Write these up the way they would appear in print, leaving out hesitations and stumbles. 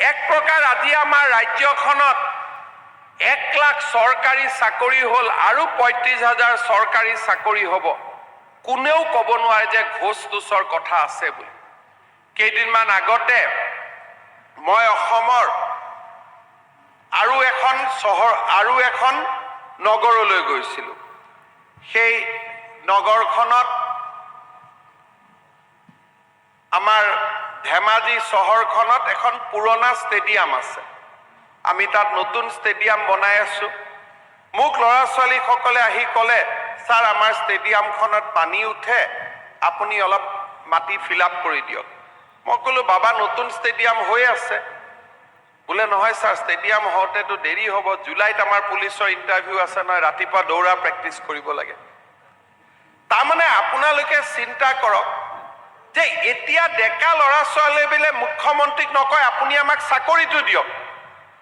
এক প্ৰকাৰ আজি আমাৰ ৰাজ্যখনত 1 লাখ চৰকাৰী চাকৰি হ'ল আৰু 35,000 চৰকাৰী চাকৰি হ'ব। কোনেও ক'ব নোৱাৰে যে ঘোষ-টোচৰ কথা আছে বুলি। কেইদিনমান আগতে মই অসমৰ আৰু এখন চহৰ আৰু এখন নগৰলৈ গৈছিলোঁ। সেই নগৰখনত আমাৰ ধেমাজি চহৰখনত এখন পুৰণা ষ্টেডিয়াম আছে। আমি তাত নতুন ষ্টেডিয়াম বনাই আছোঁ। মোক ল'ৰা-ছোৱালীসকলে আহি ক'লে, ছাৰ আমাৰ ষ্টেডিয়ামখনত পানী উঠে, আপুনি অলপ মাটি ফিল আপ কৰি দিয়ক। মই ক'লোঁ, বাবা নতুন ষ্টেডিয়াম হৈ আছে। বোলে নহয় ছাৰ, ষ্টেডিয়াম হওঁতেতো দেৰি হ'ব, জুলাইত আমাৰ পুলিচৰ ইণ্টাৰভিউ আছে নহয়, ৰাতিপুৱা দৌৰা প্ৰেক্টিচ কৰিব লাগে। তাৰমানে আপোনালোকে চিন্তা কৰক যে এতিয়া ডেকা ল'ৰা-ছোৱালীবোৰে মুখ্যমন্ত্ৰীক নকয় আপুনি আমাক চাকৰিটো দিয়ক,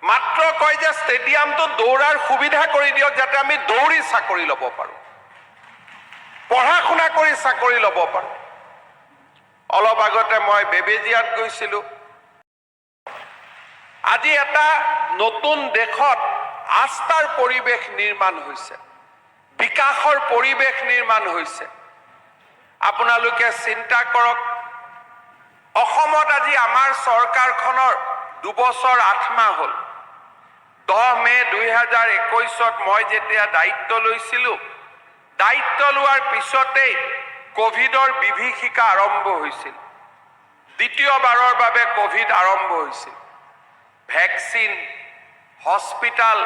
মাত্ৰ কয় যে ষ্টেডিয়ামটো দৌৰাৰ সুবিধা কৰি দিয়ক যাতে আমি দৌৰি চাকৰি ল'ব পাৰোঁ, পঢ়া-শুনা কৰি চাকৰি ল'ব পাৰোঁ। অলপ আগতে মই বেবেজিয়াত গৈছিলোঁ। আজি এটা নতুন দেশত আস্থাৰ পৰিৱেশ নিৰ্মাণ হৈছে, বিকাশৰ পৰিৱেশ নিৰ্মাণ হৈছে। আপোনালোকে চিন্তা কৰক, অসমত আজি আমাৰ চৰকাৰখনৰ 2 বছৰ 8 মাহ হ'ল। 10 মে 2021ত মই যেতিয়া দায়িত্ব লৈছিলোঁ, দায়িত্ব লোৱাৰ পিছতেই কোভিডৰ বিভীষিকা আৰম্ভ হৈছিল। দ্বিতীয়বাৰৰ বাবে কোভিড আৰম্ভ হৈছিল। Vaccine, hospital